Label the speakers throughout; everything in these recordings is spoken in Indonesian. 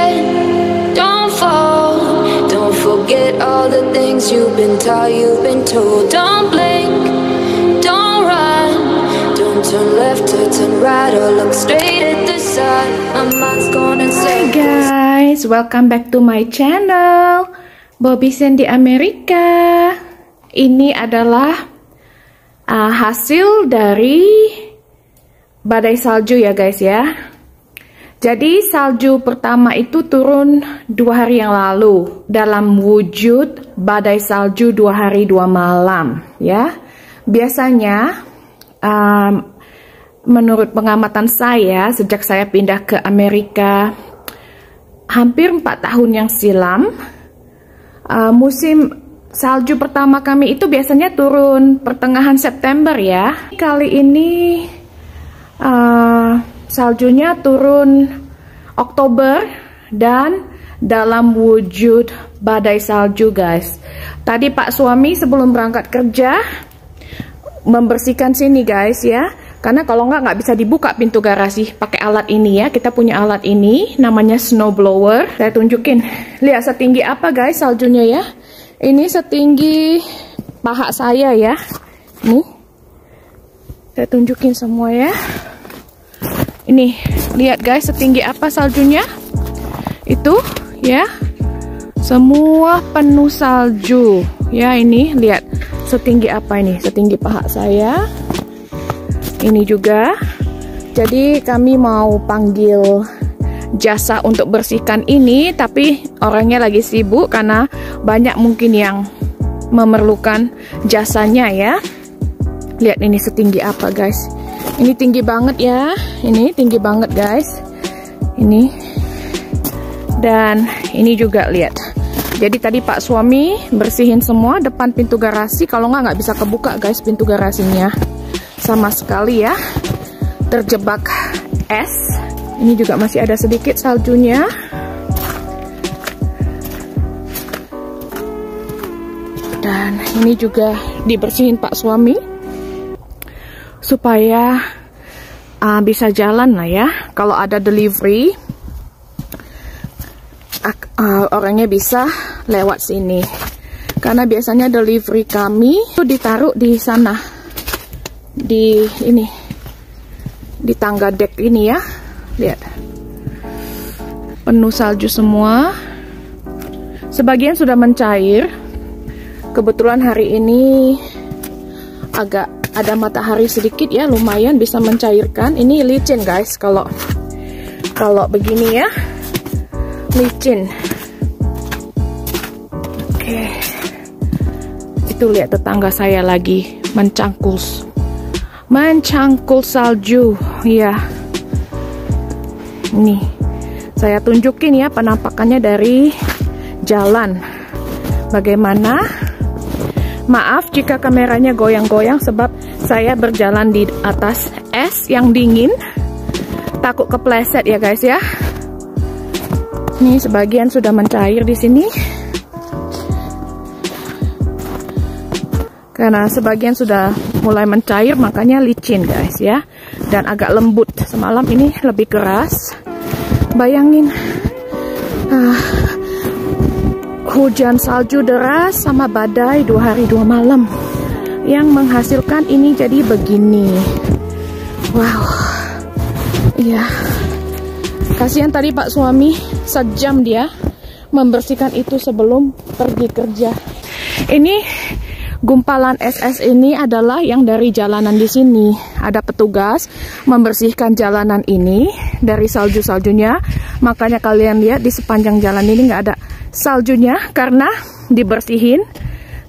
Speaker 1: head, don't fall. Don't forget all the things you've been taught, you've been told. Don't blink, don't run, don't turn left or turn right or look straight at the sun. My mind's going in circles.
Speaker 2: Hi guys, welcome back to my channel Bobby Sandy Amerika. Ini adalah hasil dari badai salju ya guys ya. Jadi salju pertama itu turun 2 hari yang lalu dalam wujud badai salju 2 hari 2 malam ya. Biasanya menurut pengamatan saya sejak saya pindah ke Amerika hampir 4 tahun yang silam, musim salju pertama kami itu biasanya turun pertengahan September ya. Kali ini saljunya turun Oktober dan dalam wujud badai salju guys. Tadi Pak suami sebelum berangkat kerja membersihkan sini guys ya. Karena kalau nggak bisa dibuka pintu garasi pakai alat ini ya. Kita punya alat ini namanya snow blower. Saya tunjukin. Lihat setinggi apa guys saljunya ya. Ini setinggi paha saya ya. Nih. Saya tunjukin semua ya. Ini, lihat guys setinggi apa saljunya. Itu ya. Semua penuh salju. Ya ini, lihat setinggi apa ini. Setinggi paha saya. Ini juga. Jadi kami mau panggil jasa untuk bersihkan ini, tapi orangnya lagi sibuk karena banyak mungkin yang memerlukan jasanya ya. Lihat ini setinggi apa guys. Ini tinggi banget ya. Ini tinggi banget guys. Ini. Dan ini juga lihat. Jadi tadi Pak suami bersihin semua depan pintu garasi. Kalau nggak bisa kebuka guys pintu garasinya. Sama sekali ya. Terjebak es. Ini juga masih ada sedikit saljunya. Dan ini juga dibersihin Pak suami supaya bisa jalan lah ya. Kalau ada delivery, orangnya bisa lewat sini. Karena biasanya delivery kami itu ditaruh di sana, di ini, di tangga dek ini ya. Lihat, penuh salju semua. Sebagian sudah mencair. Kebetulan hari ini agak ada matahari sedikit ya, lumayan bisa mencairkan. Ini licin guys, kalau begini ya, licin. Oke, itu lihat tetangga saya lagi mencangkul salju ya. Nih, saya tunjukin ya penampakannya dari jalan. Bagaimana? Maaf jika kameranya goyang-goyang sebab saya berjalan di atas es yang dingin. Takut kepleset ya guys ya. Nih sebagian sudah mencair di sini. Karena sebagian sudah mulai mencair makanya licin guys ya. Dan agak lembut. Semalam ini lebih keras. Bayangin hujan salju deras sama badai 2 hari 2 malam yang menghasilkan ini jadi begini. Wow. Iya. Kasihan tadi Pak suami sejam dia membersihkan itu sebelum pergi kerja. Ini gumpalan es ini adalah yang dari jalanan di sini. Ada petugas membersihkan jalanan ini dari salju-saljunya. Makanya kalian lihat di sepanjang jalan ini nggak ada saljunya karena dibersihin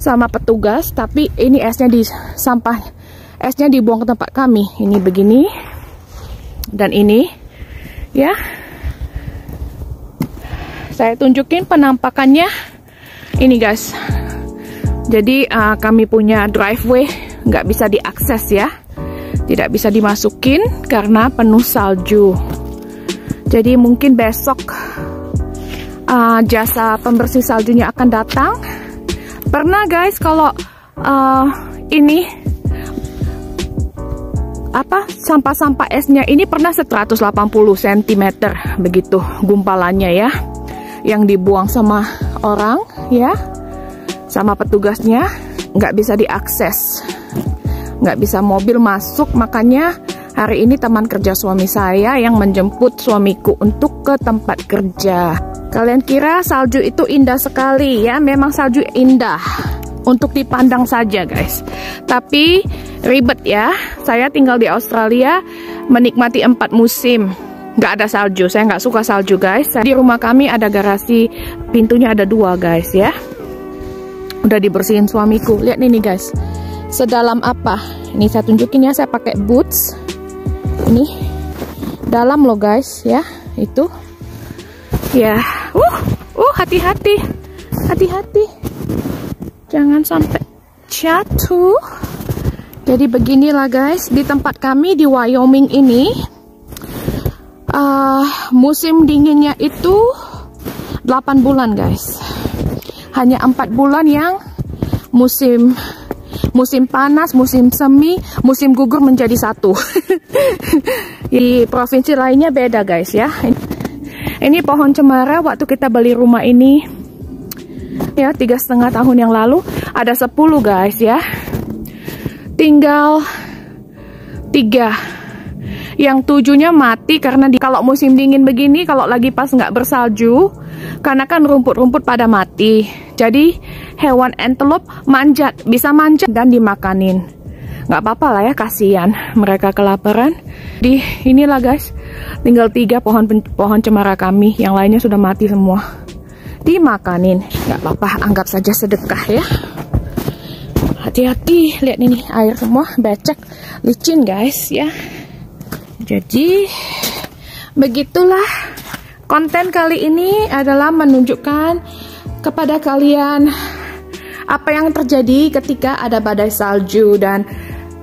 Speaker 2: sama petugas. Tapi ini esnya esnya dibuang ke tempat kami. Ini begini dan ini ya. Saya tunjukin penampakannya. Ini guys. Jadi kami punya driveway nggak bisa diakses ya. Tidak bisa dimasukin karena penuh salju. Jadi mungkin besok jasa pembersih saljunya akan datang. Pernah guys kalau ini sampah-sampah esnya ini pernah 180 cm begitu gumpalannya ya. yang dibuang sama orang ya, sama petugasnya, nggak bisa diakses, nggak bisa mobil masuk. Makanya hari ini teman kerja suami saya yang menjemput suamiku untuk ke tempat kerja. Kalian kira salju itu indah sekali ya? Memang salju indah untuk dipandang saja guys, tapi ribet ya. Saya tinggal di Australia, menikmati 4 musim, nggak ada salju. Saya nggak suka salju guys. Di rumah kami ada garasi, pintunya ada 2 guys ya. Udah dibersihin suamiku. Lihat nih guys, sedalam apa. Ini saya tunjukin ya, saya pakai boots. Ini dalam loh guys ya, itu ya. Hati-hati, hati-hati, jangan sampai jatuh. Jadi beginilah guys, di tempat kami di Wyoming ini musim dinginnya itu 8 bulan guys. Hanya 4 bulan yang musim panas, musim semi, musim gugur menjadi satu. Di provinsi lainnya beda guys ya. Ini pohon cemara waktu kita beli rumah ini ya 3,5 tahun yang lalu ada 10 guys ya. Tinggal 3. Yang 7-nya mati karena kalau musim dingin begini, kalau lagi pas nggak bersalju, karena kan rumput-rumput pada mati. Jadi hewan antelope manjat, bisa manjat dan dimakanin. Nggak apa-apa lah ya, kasihan mereka kelaparan. Di inilah guys, tinggal 3 pohon cemara kami, yang lainnya sudah mati semua. Dimakanin, nggak apa-apa, anggap saja sedekah ya. Hati-hati, lihat ini air semua becek, licin guys ya. Jadi begitulah konten kali ini, adalah menunjukkan kepada kalian apa yang terjadi ketika ada badai salju. Dan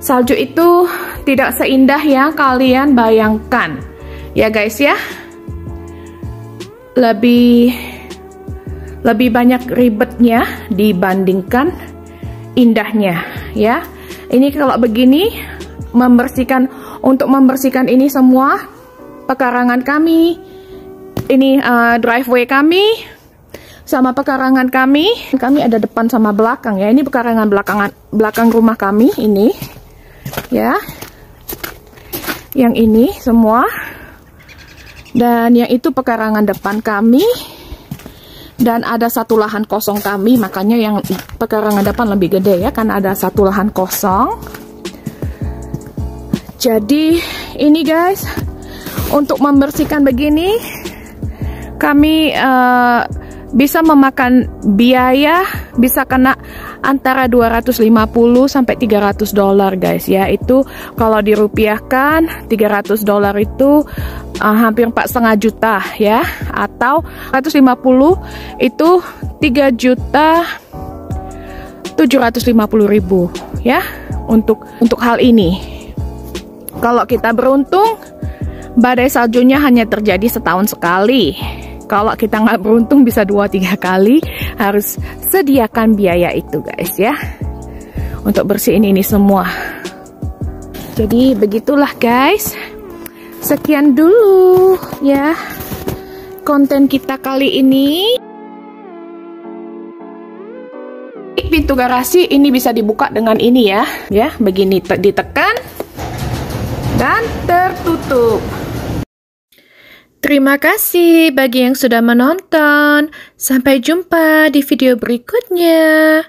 Speaker 2: salju itu tidak seindah yang kalian bayangkan ya guys ya. Lebih banyak ribetnya dibandingkan indahnya ya. Ini kalau begini, untuk membersihkan ini semua pekarangan kami, ini driveway kami sama pekarangan kami ada depan sama belakang ya. Ini pekarangan belakang rumah kami ini ya, yang ini semua, dan yang itu pekarangan depan kami, dan ada 1 lahan kosong kami. Makanya yang pekarangan depan lebih gede ya, karena ada 1 lahan kosong. Jadi ini guys, untuk membersihkan begini kami bisa memakan biaya, bisa kena antara 250 sampai 300 dolar guys ya. Itu kalau dirupiahkan, 300 dolar itu hampir 4,5 juta ya, atau 150 itu 3.750.000 ya untuk hal ini. Kalau kita beruntung, badai saljunya hanya terjadi setahun sekali. Kalau kita nggak beruntung bisa 2-3 kali. Harus sediakan biaya itu guys ya, untuk bersihin ini semua. Jadi begitulah guys. Sekian dulu ya konten kita kali ini. Pintu garasi ini bisa dibuka dengan ini ya. Ya, begini ditekan dan tertutup. Terima kasih bagi yang sudah menonton. Sampai jumpa di video berikutnya.